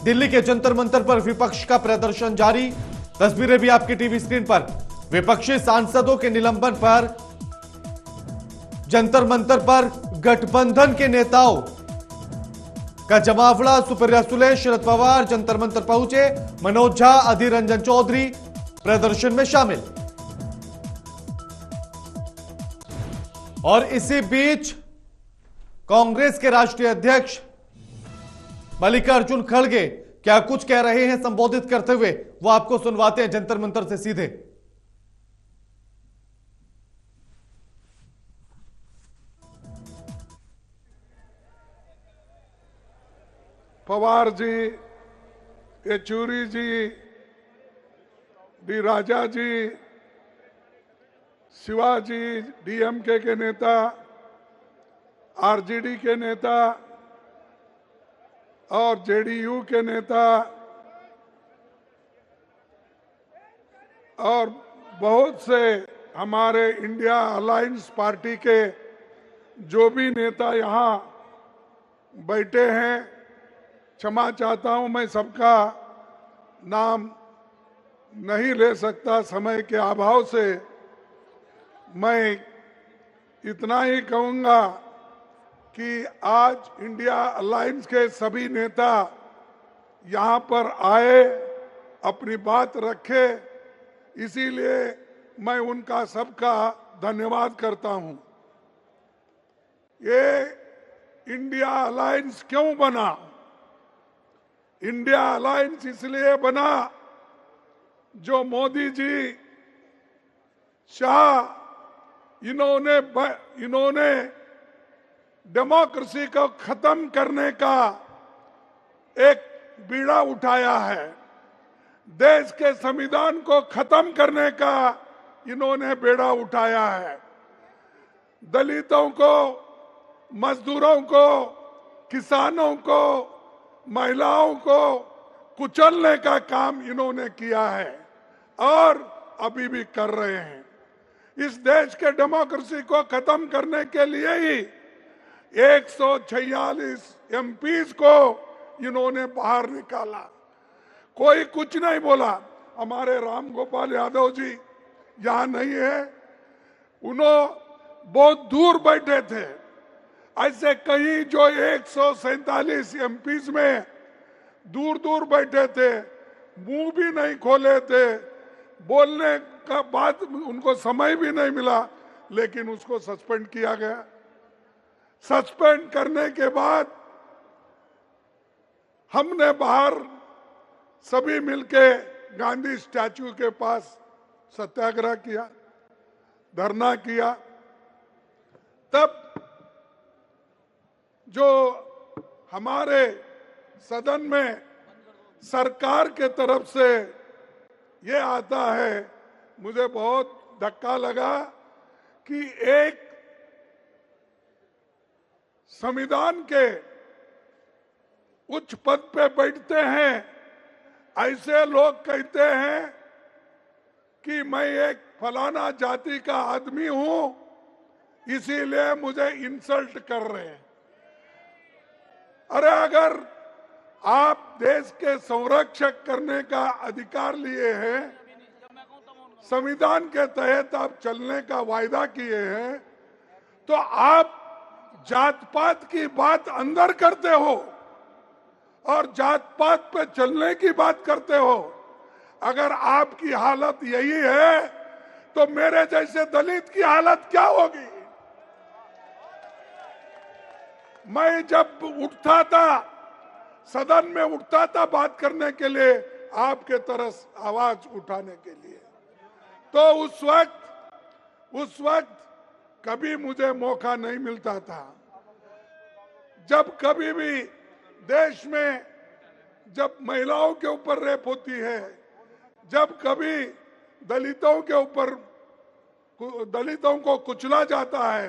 दिल्ली के जंतर मंतर पर विपक्ष का प्रदर्शन जारी। तस्वीरें भी आपकी टीवी स्क्रीन पर। विपक्षी सांसदों के निलंबन पर जंतर मंतर पर गठबंधन के नेताओं का जमावड़ा। सुप्रिया सुले, शरद पवार जंतर मंतर पहुंचे। मनोज झा, अधीर रंजन चौधरी प्रदर्शन में शामिल। और इसी बीच कांग्रेस के राष्ट्रीय अध्यक्ष मल्लिकार्जुन खड़गे क्या कुछ कह रहे हैं संबोधित करते हुए, वो आपको सुनवाते हैं जंतर मंतर से सीधे। पवार जी, येचुरी जी, डी राजा जी, शिवाजी, डीएमके के नेता, आरजेडी के नेता और जेडीयू के नेता और बहुत से हमारे इंडिया अलायंस पार्टी के जो भी नेता यहाँ बैठे हैं, क्षमा चाहता हूं, मैं सबका नाम नहीं ले सकता समय के अभाव से। मैं इतना ही कहूंगा कि आज इंडिया अलायंस के सभी नेता यहाँ पर आए, अपनी बात रखे, इसीलिए मैं उनका सबका धन्यवाद करता हूं। ये इंडिया अलायंस क्यों बना? इंडिया अलायंस इसलिए बना जो मोदी जी, शाह, इन्होंने डेमोक्रेसी को खत्म करने का एक बीड़ा उठाया है। देश के संविधान को खत्म करने का इन्होंने बेड़ा उठाया है। दलितों को, मजदूरों को, किसानों को, महिलाओं को कुचलने का काम इन्होंने किया है और अभी भी कर रहे हैं। इस देश के डेमोक्रेसी को खत्म करने के लिए ही 146 एमपीज को इन्होंने बाहर निकाला। कोई कुछ नहीं बोला। हमारे राम गोपाल यादव जी यहाँ नहीं है, उन्होंने बहुत दूर बैठे थे। ऐसे कहीं जो 147 एमपीज में दूर दूर बैठे थे, मुंह भी नहीं खोले थे, बोलने का बात उनको समय भी नहीं मिला, लेकिन उसको सस्पेंड किया गया। सस्पेंड करने के बाद हमने बाहर सभी मिलके गांधी स्टैच्यू के पास सत्याग्रह किया, धरना किया। तब जो हमारे सदन में सरकार के तरफ से ये आता है, मुझे बहुत धक्का लगा कि एक संविधान के उच्च पद पे बैठते हैं ऐसे लोग कहते हैं कि मैं एक फलाना जाति का आदमी हूं, इसीलिए मुझे इंसल्ट कर रहे हैं। अरे अगर आप देश के संरक्षक करने का अधिकार लिए हैं, संविधान के तहत आप चलने का वायदा किए हैं, तो आप जात पात की बात अंदर करते हो और जात पात पे चलने की बात करते हो। अगर आपकी हालत यही है तो मेरे जैसे दलित की हालत क्या होगी? मैं जब उठता था, सदन में उठता था बात करने के लिए, आपके तरफ आवाज उठाने के लिए, तो उस वक्त कभी मुझे मौका नहीं मिलता था। जब कभी भी देश में जब महिलाओं के ऊपर रेप होती है, जब कभी दलितों के ऊपर, दलितों को कुचला जाता है,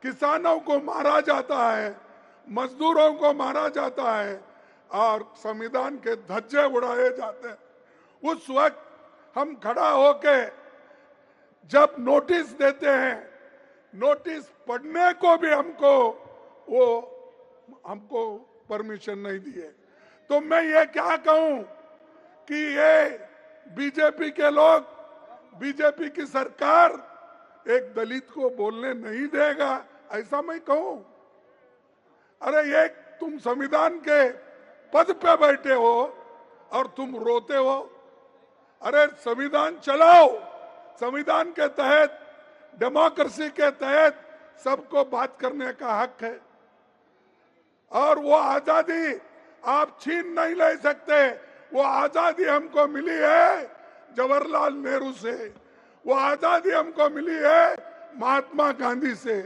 किसानों को मारा जाता है, मजदूरों को मारा जाता है और संविधान के धज्जे उड़ाए जाते हैं, उस वक्त हम खड़ा होके जब नोटिस देते हैं, नोटिस पढ़ने को भी हमको परमिशन नहीं दिए। तो मैं ये क्या कहूं कि ये बीजेपी के लोग, बीजेपी की सरकार एक दलित को बोलने नहीं देगा, ऐसा मैं कहूं? अरे ये तुम संविधान के पद पे बैठे हो और तुम रोते हो। अरे संविधान चलाओ, संविधान के तहत, डेमोक्रेसी के तहत सबको बात करने का हक है और वो आजादी आप छीन नहीं ले सकते। वो आजादी हमको मिली है जवाहरलाल नेहरू से, वो आजादी हमको मिली है महात्मा गांधी से,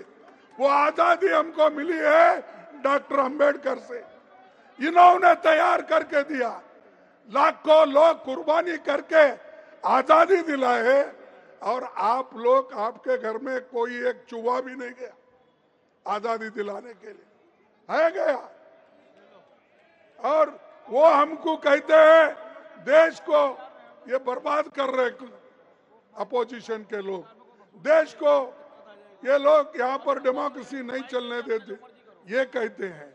वो आजादी हमको मिली है डॉक्टर अंबेडकर से। इन्होंने तैयार करके दिया, लाखों लोग कुर्बानी करके आजादी दिलाए और आप लोग, आपके घर में कोई एक चूहा भी नहीं गया आजादी दिलाने के लिए, है गया? और वो हमको कहते हैं देश को ये बर्बाद कर रहे अपोजिशन के लोग, देश को ये लोग यहाँ पर डेमोक्रेसी नहीं चलने देते, ये कहते हैं।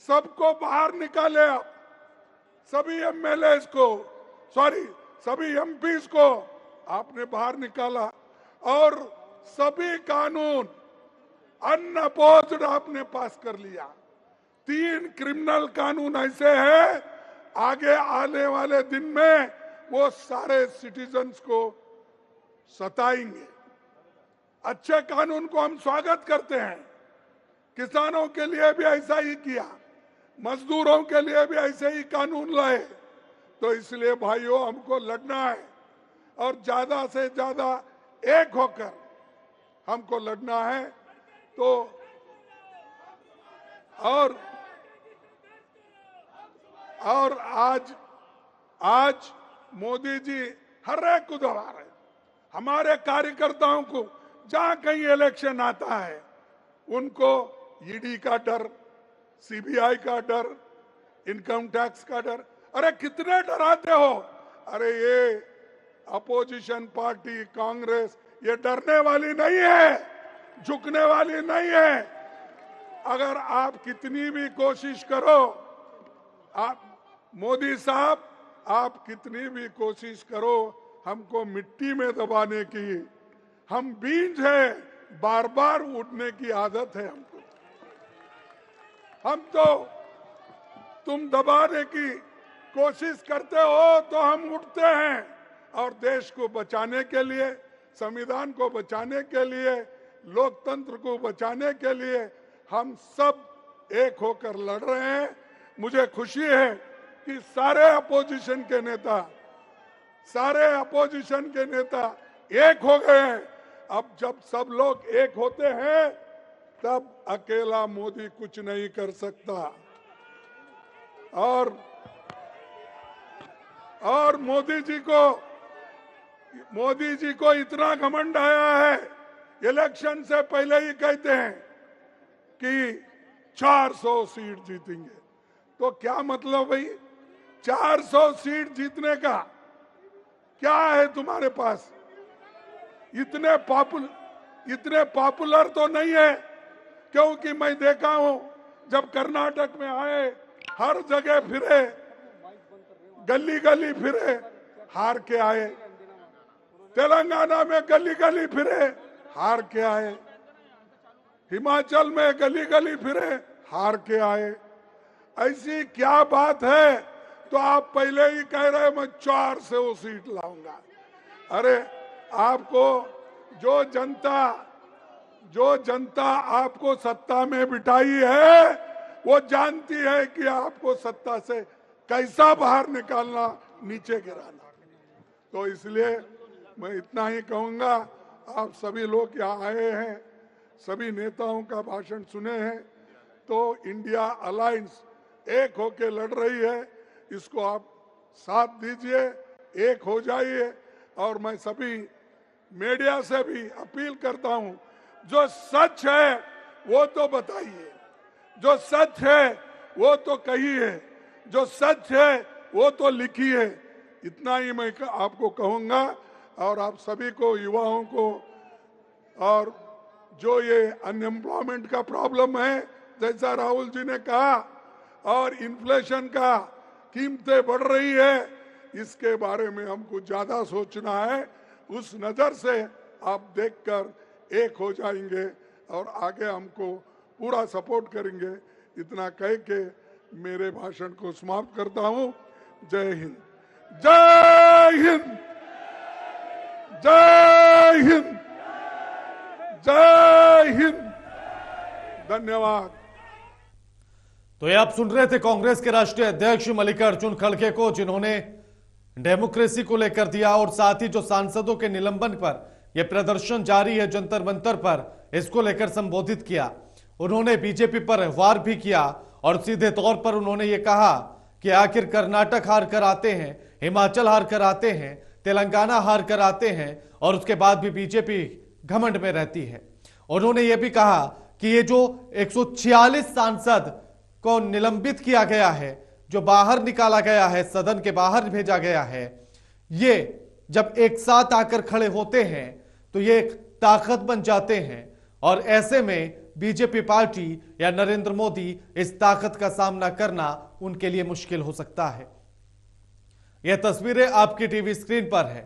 सबको बाहर निकाले आप, सभी एमएलए को, सभी एमपीज को आपने बाहर निकाला और सभी कानून अनअपोज्ड आपने पास कर लिया। 3 क्रिमिनल कानून ऐसे हैं, आगे आने वाले दिन में वो सारे सिटीजन्स को सताएंगे। अच्छे कानून को हम स्वागत करते हैं, किसानों के लिए भी ऐसा ही किया, मजदूरों के लिए भी ऐसे ही कानून लाए। तो इसलिए भाइयों हमको लड़ना है और ज्यादा से ज्यादा एक होकर हमको लड़ना है। तो और आज मोदी जी हर एक को दबा रहे, हमारे कार्यकर्ताओं को जहां कहीं इलेक्शन आता है उनको ईडी का डर, सीबीआई का डर, इनकम टैक्स का डर। अरे कितने डराते हो? अरे ये अपोजिशन पार्टी कांग्रेस ये डरने वाली नहीं है, झुकने वाली नहीं है। अगर आप कितनी भी कोशिश करो, आप मोदी साहब आप कितनी भी कोशिश करो हमको मिट्टी में दबाने की, हम बीज है, बार बार उड़ने की आदत है हमको। हम तो तुम दबाने की कोशिश करते हो तो हम उठते हैं और देश को बचाने के लिए, संविधान को बचाने के लिए, लोकतंत्र को बचाने के लिए हम सब एक होकर लड़ रहे हैं। मुझे खुशी है कि सारे अपोजिशन के नेता एक हो गए हैं। अब जब सब लोग एक होते हैं तब अकेला मोदी कुछ नहीं कर सकता। और मोदी जी को इतना घमंड आया है, इलेक्शन से पहले ही कहते हैं कि 400 सीट जीतेंगे। तो क्या मतलब भाई, 400 सीट जीतने का क्या है तुम्हारे पास? इतने पॉपुलर तो नहीं है, क्योंकि मैं देखा हूं जब कर्नाटक में आए हर जगह फिरे, गली गली फिरे, हार के आए। तेलंगाना में गली गली फिरे, हार के आए। हिमाचल में गली गली फिरे, हार के आए। ऐसी क्या बात है? तो आप पहले ही कह रहे मैं 400 सीट लाऊंगा। अरे आपको जो जनता आपको सत्ता में बिठाई है वो जानती है कि आपको सत्ता से कैसा बाहर निकालना, नीचे गिराना। तो इसलिए मैं इतना ही कहूंगा, आप सभी लोग यहाँ आए हैं, सभी नेताओं का भाषण सुने हैं, तो इंडिया अलायंस एक होके लड़ रही है, इसको आप साथ दीजिए, एक हो जाइए। और मैं सभी मीडिया से भी अपील करता हूं, जो सच है वो तो बताइए, जो सच है वो तो कहिए, जो सच है वो तो लिखिए। इतना ही मैं आपको कहूंगा। और आप सभी को, युवाओं को, और जो ये अनएम्प्लॉयमेंट का प्रॉब्लम है जैसा राहुल जी ने कहा, और इन्फ्लेशन का कीमतें बढ़ रही है, इसके बारे में हमको ज्यादा सोचना है। उस नजर से आप देखकर एक हो जाएंगे और आगे हमको पूरा सपोर्ट करेंगे। इतना कह के मेरे भाषण को समाप्त करता हूं। जय हिंद, जय हिंद, जय हिंद, जय हिंद। धन्यवाद। तो ये आप सुन रहे थे कांग्रेस के राष्ट्रीय अध्यक्ष मल्लिकार्जुन खड़गे को, जिन्होंने डेमोक्रेसी को लेकर दिया और साथ ही जो सांसदों के निलंबन पर यह प्रदर्शन जारी है जंतर मंतर पर, इसको लेकर संबोधित किया। उन्होंने बीजेपी पर वार भी किया और सीधे तौर पर उन्होंने ये कहा कि आखिर कर्नाटक हार कर आते हैं, हिमाचल हार कर आते हैं, तेलंगाना हार कर आते हैं और उसके बाद भी बीजेपी घमंड में रहती है। उन्होंने ये भी कहा कि ये जो 146 सांसद को निलंबित किया गया है, जो बाहर निकाला गया है, सदन के बाहर भेजा गया है, ये जब एक साथ आकर खड़े होते हैं तो ये एक ताकत बन जाते हैं और ऐसे में बीजेपी पार्टी या नरेंद्र मोदी इस ताकत का सामना करना उनके लिए मुश्किल हो सकता है। यह तस्वीरें आपकी टीवी स्क्रीन पर है।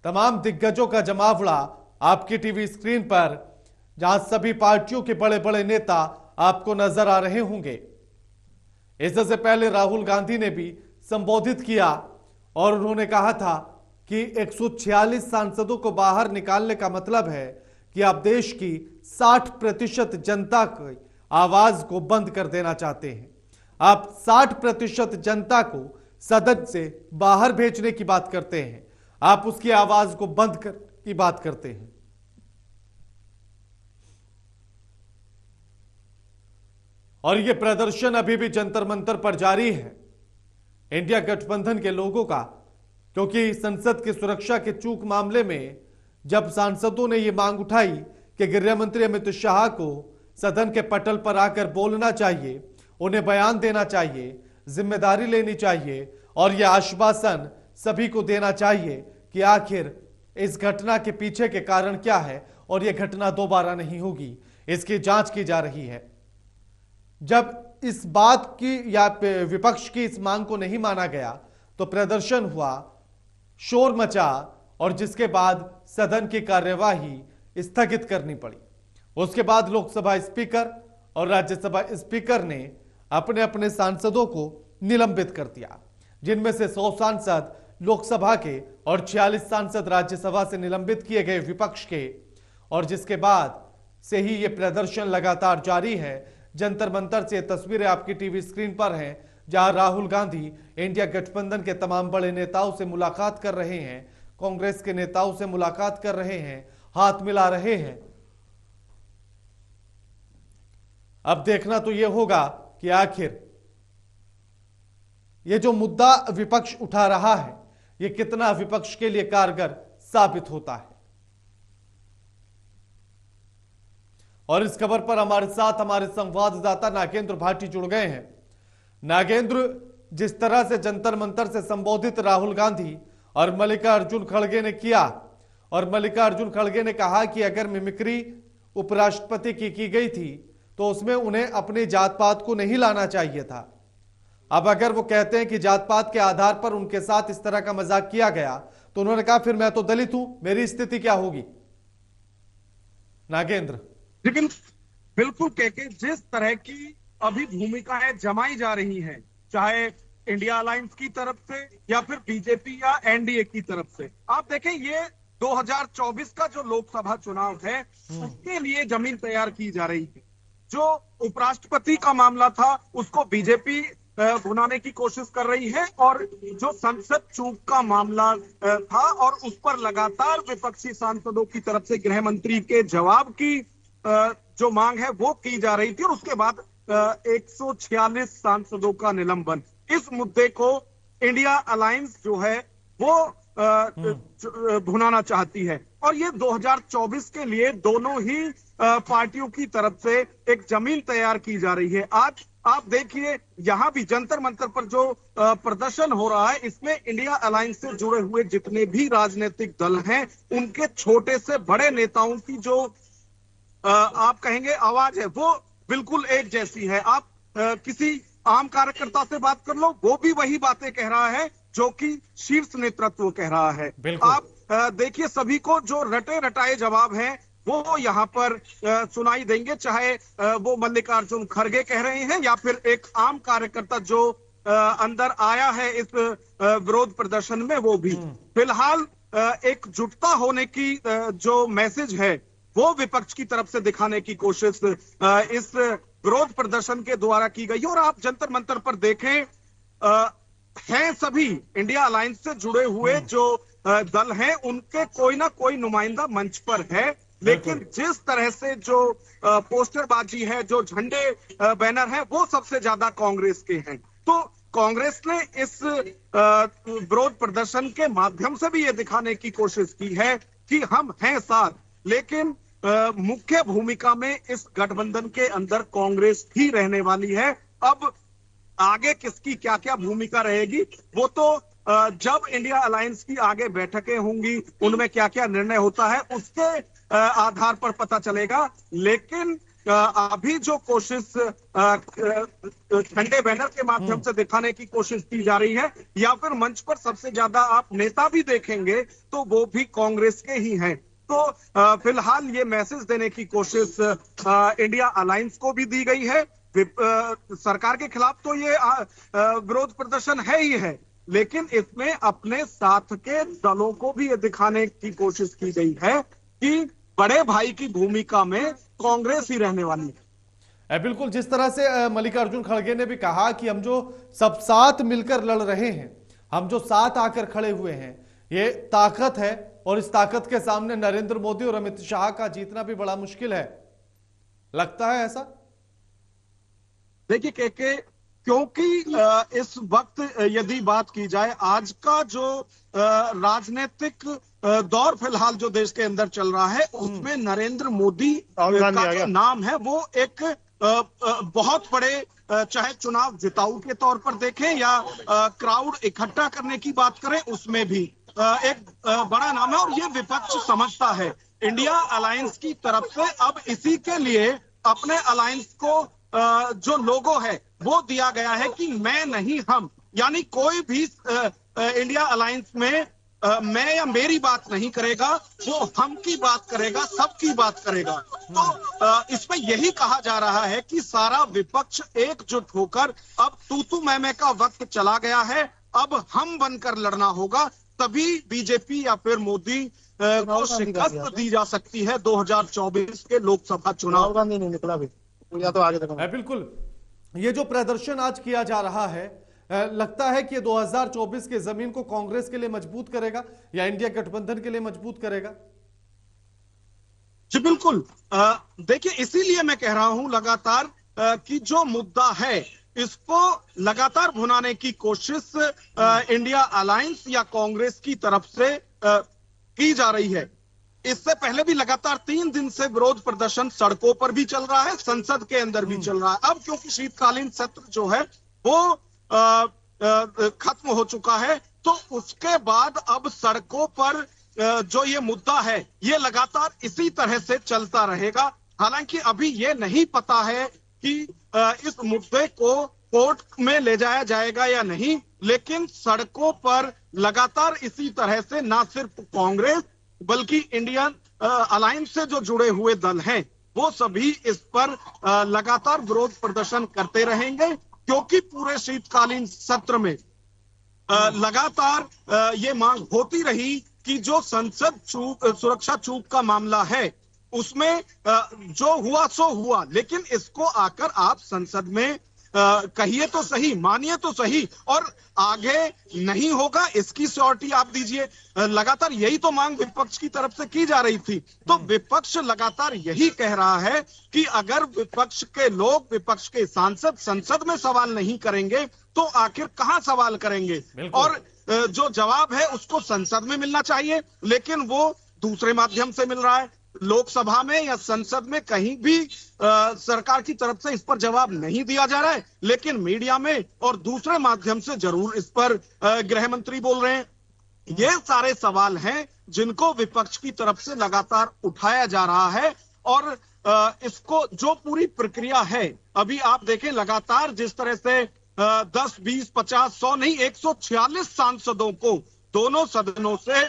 तमाम दिग्गजों का जमावड़ा आपकी टीवी स्क्रीन पर, जहां सभी पार्टियों के बड़े बड़े नेता आपको नजर आ रहे होंगे। इससे पहले राहुल गांधी ने भी संबोधित किया और उन्होंने कहा था कि 146 सांसदों को बाहर निकालने का मतलब है कि आप देश की 60% जनता की आवाज को बंद कर देना चाहते हैं। आप 60% जनता को सदन से बाहर भेजने की बात करते हैं, आप उसकी आवाज को बंद कर की बात करते हैं। और यह प्रदर्शन अभी भी जंतर मंतर पर जारी है इंडिया गठबंधन के लोगों का, क्योंकि संसद की सुरक्षा के चूक मामले में जब सांसदों ने यह मांग उठाई कि गृह मंत्री अमित शाह को सदन के पटल पर आकर बोलना चाहिए, उन्हें बयान देना चाहिए, जिम्मेदारी लेनी चाहिए और यह आश्वासन सभी को देना चाहिए कि आखिर इस घटना के पीछे के कारण क्या है और यह घटना दोबारा नहीं होगी, इसकी जांच की जा रही है। जब इस बात की या विपक्ष की इस मांग को नहीं माना गया तो प्रदर्शन हुआ, शोर मचा और जिसके बाद सदन की कार्यवाही स्थगित करनी पड़ी। उसके बाद लोकसभा स्पीकर और राज्यसभा स्पीकर ने अपने अपने सांसदों को निलंबित कर दिया, जिनमें से 100 सांसद लोकसभा के और 46 सांसद राज्यसभा से निलंबित किए गए विपक्ष के। और जिसके बाद से ही यह प्रदर्शन लगातार जारी है। जंतर मंतर से तस्वीरें आपकी टीवी स्क्रीन पर हैं, जहां राहुल गांधी इंडिया गठबंधन के तमाम बड़े नेताओं से मुलाकात कर रहे हैं, कांग्रेस के नेताओं से मुलाकात कर रहे हैं, हाथ मिला रहे हैं। अब देखना तो यह होगा कि आखिर यह जो मुद्दा विपक्ष उठा रहा है, यह कितना विपक्ष के लिए कारगर साबित होता है। और इस खबर पर हमारे साथ हमारे संवाददाता नागेंद्र भाटी जुड़ गए हैं। नागेंद्र, जिस तरह से जंतर मंतर से संबोधित राहुल गांधी और मल्लिकार्जुन खड़गे ने किया और मल्लिकार्जुन खड़गे ने कहा कि अगर मिमिक्री उपराष्ट्रपति की गई थी तो उसमें उन्हें अपनी जात पात को नहीं लाना चाहिए था। अब अगर वो कहते हैं कि जात पात के आधार पर उनके साथ इस तरह का मजाक किया गया तो उन्होंने कहा फिर मैं तो दलित हूं, मेरी स्थिति क्या होगी? नागेंद्र, लेकिन बिल्कुल के जिस तरह की अभी भूमिकाएं जमाई जा रही हैं, चाहे इंडिया अलायंस की तरफ से या फिर बीजेपी या एनडीए की तरफ से, आप देखें ये 2024 का जो लोकसभा चुनाव है उसके लिए जमीन तैयार की जा रही है। जो उपराष्ट्रपति का मामला था उसको बीजेपी भुनाने की कोशिश कर रही है और जो संसद चूक का मामला था और उस पर लगातार विपक्षी सांसदों की तरफ से गृह मंत्री के जवाब की जो मांग है वो की जा रही थी और उसके बाद 146 सांसदों का निलंबन। इस मुद्दे को इंडिया अलायंस जो है वो भुनाना चाहती है और ये 2024 के लिए दोनों ही पार्टियों की तरफ से एक जमीन तैयार की जा रही है। आज आप देखिए यहां भी जंतर मंतर पर जो प्रदर्शन हो रहा है, इसमें इंडिया अलायंस से जुड़े हुए जितने भी राजनीतिक दल हैं उनके छोटे से बड़े नेताओं की जो आप कहेंगे आवाज है वो बिल्कुल एक जैसी है। आप किसी आम कार्यकर्ता से बात कर लो, वो भी वही बातें कह रहा है जो कि शीर्ष नेतृत्व कह रहा है। बिल्कुल। आप देखिए, सभी को जो रटे रटाए जवाब हैं वो यहाँ पर सुनाई देंगे, चाहे वो मल्लिकार्जुन खड़गे कह रहे हैं या फिर एक आम कार्यकर्ता जो अंदर आया है इस विरोध प्रदर्शन में, वो भी। फिलहाल एकजुटता होने की जो मैसेज है वो विपक्ष की तरफ से दिखाने की कोशिश इस विरोध प्रदर्शन के द्वारा की गई। और आप जंतर मंतर पर देखें, हैं सभी इंडिया अलायंस से जुड़े हुए जो दल हैं, उनके कोई ना कोई नुमाइंदा मंच पर है, लेकिन जिस तरह से जो पोस्टरबाजी है, जो झंडे बैनर हैं, वो सबसे ज्यादा कांग्रेस के हैं। तो कांग्रेस ने इस विरोध प्रदर्शन के माध्यम से भी ये दिखाने की कोशिश की है कि हम हैं साथ, लेकिन मुख्य भूमिका में इस गठबंधन के अंदर कांग्रेस ही रहने वाली है। अब आगे किसकी क्या क्या भूमिका रहेगी वो तो जब इंडिया अलायंस की आगे बैठकें होंगी, उनमें क्या क्या निर्णय होता है उसके आधार पर पता चलेगा। लेकिन अभी जो कोशिश झंडे बैनर के माध्यम से दिखाने की कोशिश की जा रही है, या फिर मंच पर सबसे ज्यादा आप नेता भी देखेंगे तो वो भी कांग्रेस के ही हैं। तो फिलहाल ये मैसेज देने की कोशिश इंडिया अलायंस को भी दी गई है। सरकार के खिलाफ तो ये विरोध प्रदर्शन है ही है, लेकिन इसमें अपने साथ के दलों को भी ये दिखाने की कोशिश की गई है कि बड़े भाई की भूमिका में कांग्रेस ही रहने वाली है। बिल्कुल, जिस तरह से मल्लिकार्जुन खड़गे ने भी कहा कि हम जो सब साथ मिलकर लड़ रहे हैं, हम जो साथ आकर खड़े हुए हैं, ये ताकत है और इस ताकत के सामने नरेंद्र मोदी और अमित शाह का जीतना भी बड़ा मुश्किल है। लगता है ऐसा? देखिए के क्योंकि इस वक्त यदि बात की जाए, आज का जो राजनीतिक दौर फिलहाल जो देश के अंदर चल रहा है, उसमें नरेंद्र मोदी का जो नाम है वो एक बहुत बड़े, चाहे चुनाव जिताऊ के तौर पर देखें या क्राउड इकट्ठा करने की बात करें, उसमें भी एक बड़ा नाम है। और ये विपक्ष समझता है इंडिया अलायंस की तरफ से अब इसी के लिए अपने अलायंस को जो लोगो है वो दिया गया है कि मैं नहीं हम, यानी कोई भी इंडिया अलायंस में मैं या मेरी बात नहीं करेगा, वो हम की बात करेगा, सबकी बात करेगा। तो इसमें यही कहा जा रहा है कि सारा विपक्ष एकजुट होकर अब तू मैं का वक्त चला गया है, अब हम बनकर लड़ना होगा, तभी बीजेपी या फिर मोदी को शिकस्त दी जा सकती है 2024 के लोकसभा चुनाव। नहीं निकला भी या तो आगे देखो। बिल्कुल, ये जो प्रदर्शन आज किया जा रहा है, लगता है कि 2024 के जमीन को कांग्रेस के लिए मजबूत करेगा या इंडिया गठबंधन के लिए मजबूत करेगा? जी बिल्कुल, देखिए इसीलिए मैं कह रहा हूं लगातार कि जो मुद्दा है इसको लगातार भुनाने की कोशिश इंडिया अलायंस या कांग्रेस की तरफ से की जा रही है। इससे पहले भी लगातार 3 दिन से विरोध प्रदर्शन सड़कों पर भी चल रहा है, संसद के अंदर भी चल रहा है। अब क्योंकि शीतकालीन सत्र जो है वो खत्म हो चुका है, तो उसके बाद अब सड़कों पर जो ये मुद्दा है ये लगातार इसी तरह से चलता रहेगा। हालांकि अभी ये नहीं पता है कि इस मुद्दे को कोर्ट में ले जाया जाएगा या नहीं, लेकिन सड़कों पर लगातार इसी तरह से ना सिर्फ कांग्रेस बल्कि इंडियन अलायंस से जो जुड़े हुए दल हैं वो सभी इस पर लगातार विरोध प्रदर्शन करते रहेंगे, क्योंकि पूरे शीतकालीन सत्र में लगातार ये मांग होती रही कि जो संसद सुरक्षा चूक का मामला है उसमें जो हुआ सो हुआ, लेकिन इसको आकर आप संसद में कहिए तो सही, मानिए तो सही, और आगे नहीं होगा इसकी श्योरिटी आप दीजिए। लगातार यही तो मांग विपक्ष की तरफ से की जा रही थी। तो विपक्ष लगातार यही कह रहा है कि अगर विपक्ष के लोग, विपक्ष के सांसद संसद में सवाल नहीं करेंगे तो आखिर कहां सवाल करेंगे, और जो जवाब है उसको संसद में मिलना चाहिए, लेकिन वो दूसरे माध्यम से मिल रहा है। लोकसभा में या संसद में कहीं भी सरकार की तरफ से इस पर जवाब नहीं दिया जा रहा है, लेकिन मीडिया में और दूसरे माध्यम से जरूर इस पर गृह मंत्री बोल रहे हैं। ये सारे सवाल हैं जिनको विपक्ष की तरफ से लगातार उठाया जा रहा है, और इसको जो पूरी प्रक्रिया है, अभी आप देखें लगातार जिस तरह से 10, 20, 50, 100 नहीं 146 सांसदों को दोनों सदनों से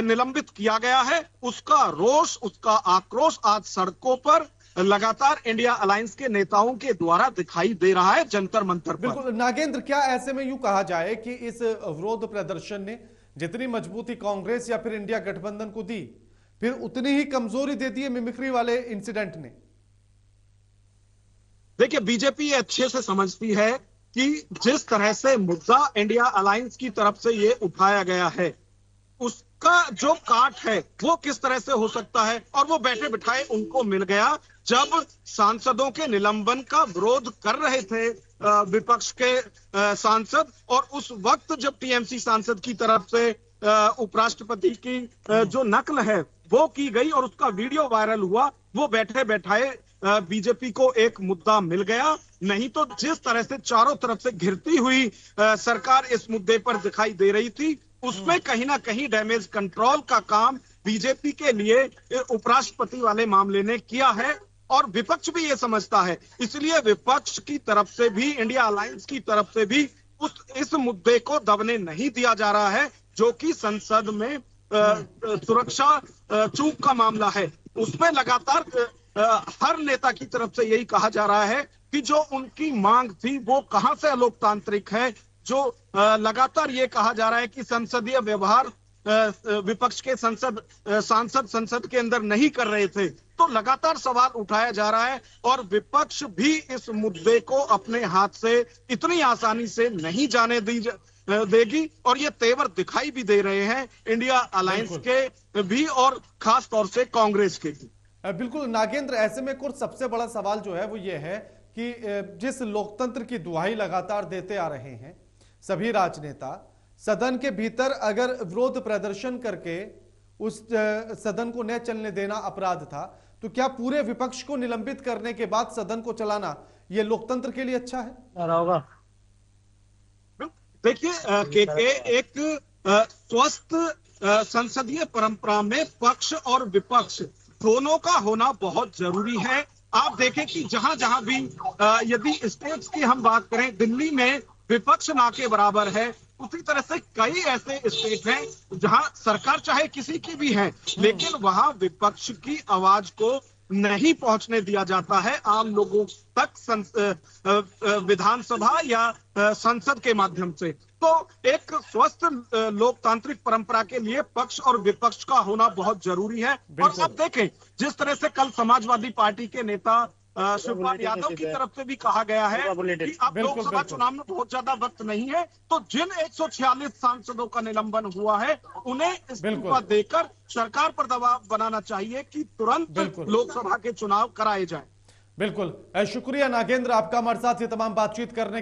निलंबित किया गया है। उसका रोष, उसका आक्रोश आज सड़कों पर लगातार इंडिया अलायंस के नेताओं के द्वारा दिखाई दे रहा है जंतर मंतर पर। बिल्कुल नागेंद्र, क्या ऐसे में यूं कहा जाए कि इस विरोध प्रदर्शन ने जितनी मजबूती कांग्रेस या फिर इंडिया गठबंधन को दी, फिर उतनी ही कमजोरी दे दी है मिमिक्री वाले इंसिडेंट ने? देखिए, बीजेपी ये अच्छे से समझती है कि जिस तरह से मुद्दा इंडिया अलायंस की तरफ से ये उठाया गया है, उसका जो काट है वो किस तरह से हो सकता है, और वो बैठे बिठाए उनको मिल गया जब सांसदों के निलंबन का विरोध कर रहे थे विपक्ष के सांसद, और उस वक्त जब टीएमसी सांसद की तरफ से उपराष्ट्रपति की जो नकल है वो की गई और उसका वीडियो वायरल हुआ, वो बैठे बैठाए बीजेपी को एक मुद्दा मिल गया। नहीं तो जिस तरह से चारों तरफ से घिरती हुई सरकार इस मुद्दे पर दिखाई दे रही थी, उसमें कहीं ना कहीं डैमेज कंट्रोल का काम बीजेपी के लिए उपराष्ट्रपति वाले मामले ने किया है, और विपक्ष भी ये समझता है। इसलिए विपक्ष की तरफ से भी, इंडिया अलायंस की तरफ से भी इस मुद्दे को दबने नहीं दिया जा रहा है, जो कि संसद में सुरक्षा चूक का मामला है। उसमें लगातार हर नेता की तरफ से यही कहा जा रहा है कि जो उनकी मांग थी वो कहां से अलोकतांत्रिक है। जो लगातार ये कहा जा रहा है कि संसदीय व्यवहार विपक्ष के सांसद संसद के अंदर नहीं कर रहे थे, तो लगातार सवाल उठाया जा रहा है, और विपक्ष भी इस मुद्दे को अपने हाथ से इतनी आसानी से नहीं जाने देगी, और ये तेवर दिखाई भी दे रहे हैं इंडिया अलायंस के भी और खास तौर से कांग्रेस के भी। बिल्कुल नागेंद्र, ऐसे में कुछ सबसे बड़ा सवाल जो है वो ये है कि जिस लोकतंत्र की दुहाई लगातार देते आ रहे हैं सभी राजनेता, सदन के भीतर अगर विरोध प्रदर्शन करके उस सदन को न चलने देना अपराध था, तो क्या पूरे विपक्ष को निलंबित करने के बाद सदन को चलाना यह लोकतंत्र के लिए अच्छा है? होगा। देखिए, एक स्वस्थ संसदीय परंपरा में पक्ष और विपक्ष दोनों का होना बहुत जरूरी है। आप देखें कि जहां जहां भी यदि स्टेट्स की हम बात करें, दिल्ली में विपक्ष ना के बराबर है, उसी तरह से कई ऐसे स्टेट हैं जहां सरकार चाहे किसी की भी है, लेकिन वहां विपक्ष की आवाज को नहीं पहुंचने दिया जाता है आम लोगों तक विधानसभा या संसद के माध्यम से। तो एक स्वस्थ लोकतांत्रिक परंपरा के लिए पक्ष और विपक्ष का होना बहुत जरूरी है। और अब देखें, जिस तरह से कल समाजवादी पार्टी के नेता शिवपाल यादव की तरफ से भी कहा गया है कि अब लोकसभा चुनाव में बहुत ज्यादा वक्त नहीं है, तो जिन 146 सांसदों का निलंबन हुआ है उन्हें इस्तीफा देकर सरकार पर दबाव बनाना चाहिए कि तुरंत लोकसभा के चुनाव कराए जाएं। बिल्कुल, शुक्रिया नागेंद्र आपका हमारे साथ ये तमाम बातचीत करने के